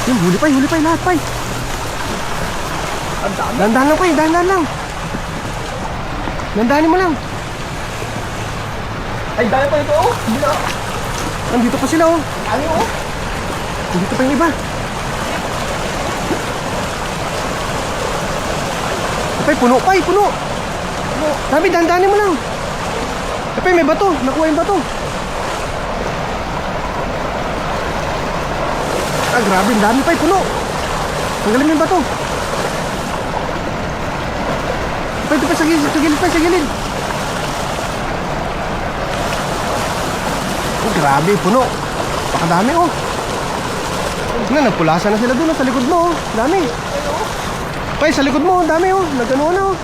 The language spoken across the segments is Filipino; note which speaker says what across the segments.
Speaker 1: Yung huli pa lahat pa. Dandahan lang pa, dandahan lang. Dandahanin mo lang.
Speaker 2: Ay, dahil pa ito, oh.
Speaker 1: Nandito pa sila, oh.
Speaker 2: Ano, oh?
Speaker 1: Nandito pa yung iba. Apay, puno pa, puno. Sabi, dandahanin mo lang. Apay, may bato. Nakuha yung bato. Ah, grabe, ang dami pa, puno. Tanggalin mo yung bato. Apay, ito pa sa gilid, sa gilid. Oh, grabe, puno. Pakadami, oh. Nagpulasan na sila doon, sa likod mo, oh. Dami. Pay, sa likod mo, dami, oh. Nagano na, oh.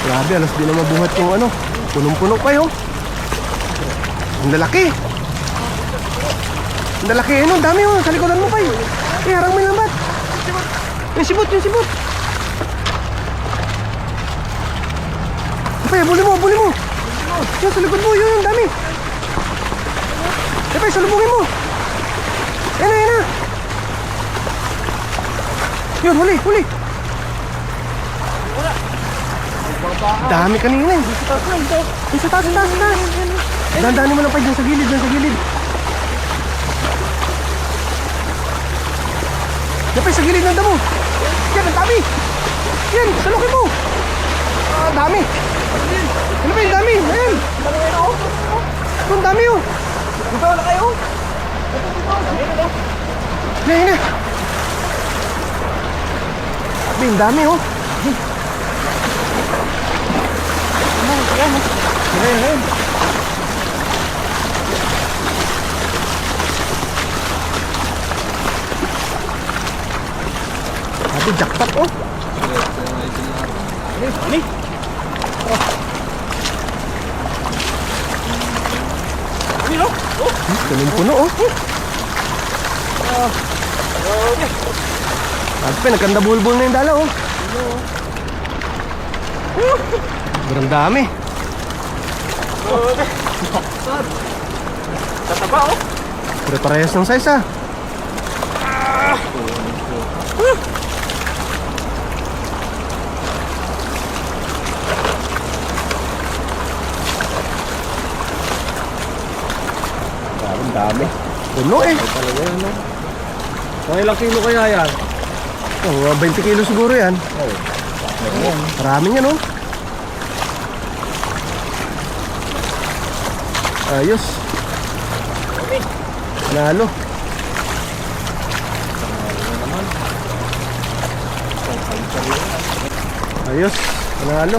Speaker 1: Grabe, alas din na mabuhat yung ano. Punong-puno pa, oh. Ang lalaki. Ang lalaki, ano, dami, oh. Sa likodan mo, Pay. Eh, harang mo yung lambat. Yung sibot. Pay, buli mo. Yung sa likod mo, yun, dami. Eh, Pay, salubungin mo. Yan na. Yun, huli. Dami kanina eh. Yung sa taas. Dandanin mo lang pa dyan sa gilid. Yan, sa gilid ng damo. Yan, ang dami. Yan, salukin mo. Ah, dami. Ano ba yung dami? Ayan. Ito, ang dami oh.
Speaker 2: Dito na kayo.
Speaker 1: Yan. Sabi, ang dami oh. Ayan. Sabi, jackpot oh. Ani? Punong-puno oh. Sabi, nagkanda-bulbul na yung dala oh. Sobrang dami.
Speaker 2: Tataba, oh.
Speaker 1: Pero parehas ng size ah. Ang dami. Puno eh.
Speaker 2: Mga ilang kilo kaya yan?
Speaker 1: Oh, 20 kilo siguro yan. Maraming yan oh. Ayos. Nalo. Ayos. Nalo.